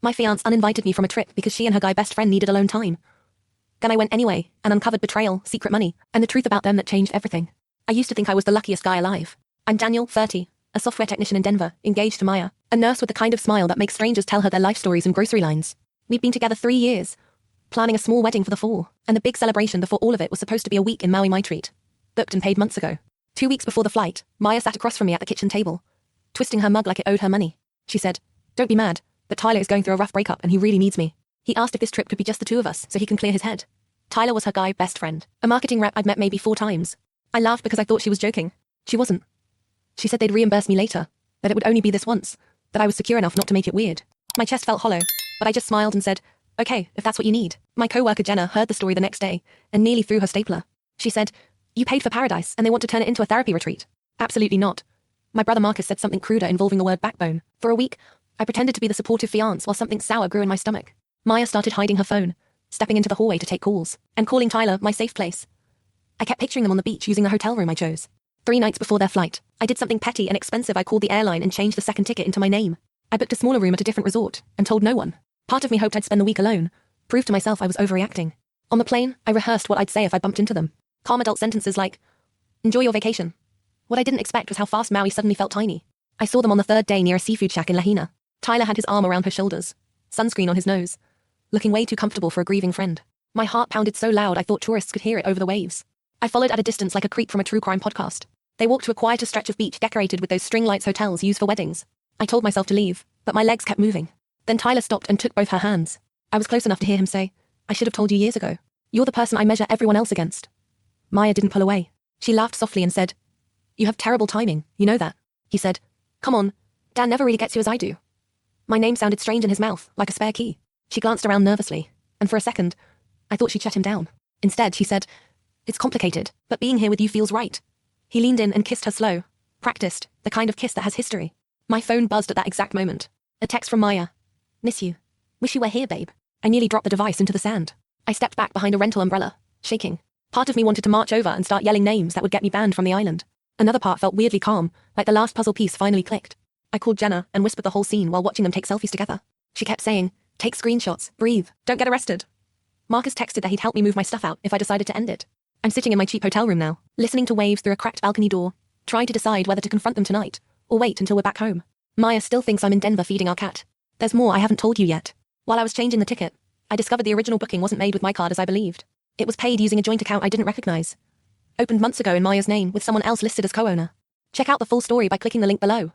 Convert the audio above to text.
My fiancé uninvited me from a trip because she and her guy best friend needed alone time. Then I went anyway and uncovered betrayal, secret money, and the truth about them that changed everything. I used to think I was the luckiest guy alive. I'm Daniel, 30, a software technician in Denver, engaged to Maya, a nurse with the kind of smile that makes strangers tell her their life stories in grocery lines. We'd been together 3 years, planning a small wedding for the fall, and the big celebration before all of it was supposed to be a week in Maui, my treat. Booked and paid months ago. 2 weeks before the flight, Maya sat across from me at the kitchen table, twisting her mug like it owed her money. She said, "Don't be mad, but Tyler is going through a rough breakup and he really needs me. He asked if this trip could be just the two of us so he can clear his head." Tyler was her guy best friend, a marketing rep I'd met maybe 4 times. I laughed because I thought she was joking. She wasn't. She said they'd reimburse me later, that it would only be this once, that I was secure enough not to make it weird. My chest felt hollow, but I just smiled and said, "Okay, if that's what you need." My co-worker Jenna heard the story the next day and nearly threw her stapler. She said, "You paid for paradise and they want to turn it into a therapy retreat." Absolutely not. My brother Marcus said something cruder involving the word backbone. For a week, I pretended to be the supportive fiancé while something sour grew in my stomach. Maya started hiding her phone, stepping into the hallway to take calls, and calling Tyler my safe place. I kept picturing them on the beach using the hotel room I chose. 3 nights before their flight, I did something petty and expensive. I called the airline and changed the second ticket into my name. I booked a smaller room at a different resort and told no one. Part of me hoped I'd spend the week alone, prove to myself I was overreacting. On the plane, I rehearsed what I'd say if I bumped into them. Calm adult sentences like, "Enjoy your vacation." What I didn't expect was how fast Maui suddenly felt tiny. I saw them on the 3rd day near a seafood shack in Lahaina. Tyler had his arm around her shoulders, sunscreen on his nose, looking way too comfortable for a grieving friend. My heart pounded so loud I thought tourists could hear it over the waves. I followed at a distance like a creep from a true crime podcast. They walked to a quieter stretch of beach decorated with those string lights hotels used for weddings. I told myself to leave, but my legs kept moving. Then Tyler stopped and took both her hands. I was close enough to hear him say, "I should have told you years ago. You're the person I measure everyone else against." Maya didn't pull away. She laughed softly and said, "You have terrible timing, you know that." He said, "Come on, Dan never really gets you as I do." My name sounded strange in his mouth, like a spare key. She glanced around nervously, and for a second, I thought she'd shut him down. Instead, she said, "It's complicated, but being here with you feels right." He leaned in and kissed her slow, practiced, the kind of kiss that has history. My phone buzzed at that exact moment. A text from Maya. "Miss you. Wish you were here, babe." I nearly dropped the device into the sand. I stepped back behind a rental umbrella, shaking. Part of me wanted to march over and start yelling names that would get me banned from the island. Another part felt weirdly calm, like the last puzzle piece finally clicked. I called Jenna and whispered the whole scene while watching them take selfies together. She kept saying, "Take screenshots, breathe, don't get arrested." Marcus texted that he'd help me move my stuff out if I decided to end it. I'm sitting in my cheap hotel room now, listening to waves through a cracked balcony door, trying to decide whether to confront them tonight, or wait until we're back home. Maya still thinks I'm in Denver feeding our cat. There's more I haven't told you yet. While I was changing the ticket, I discovered the original booking wasn't made with my card as I believed. It was paid using a joint account I didn't recognize. Opened months ago in Maya's name with someone else listed as co-owner. Check out the full story by clicking the link below.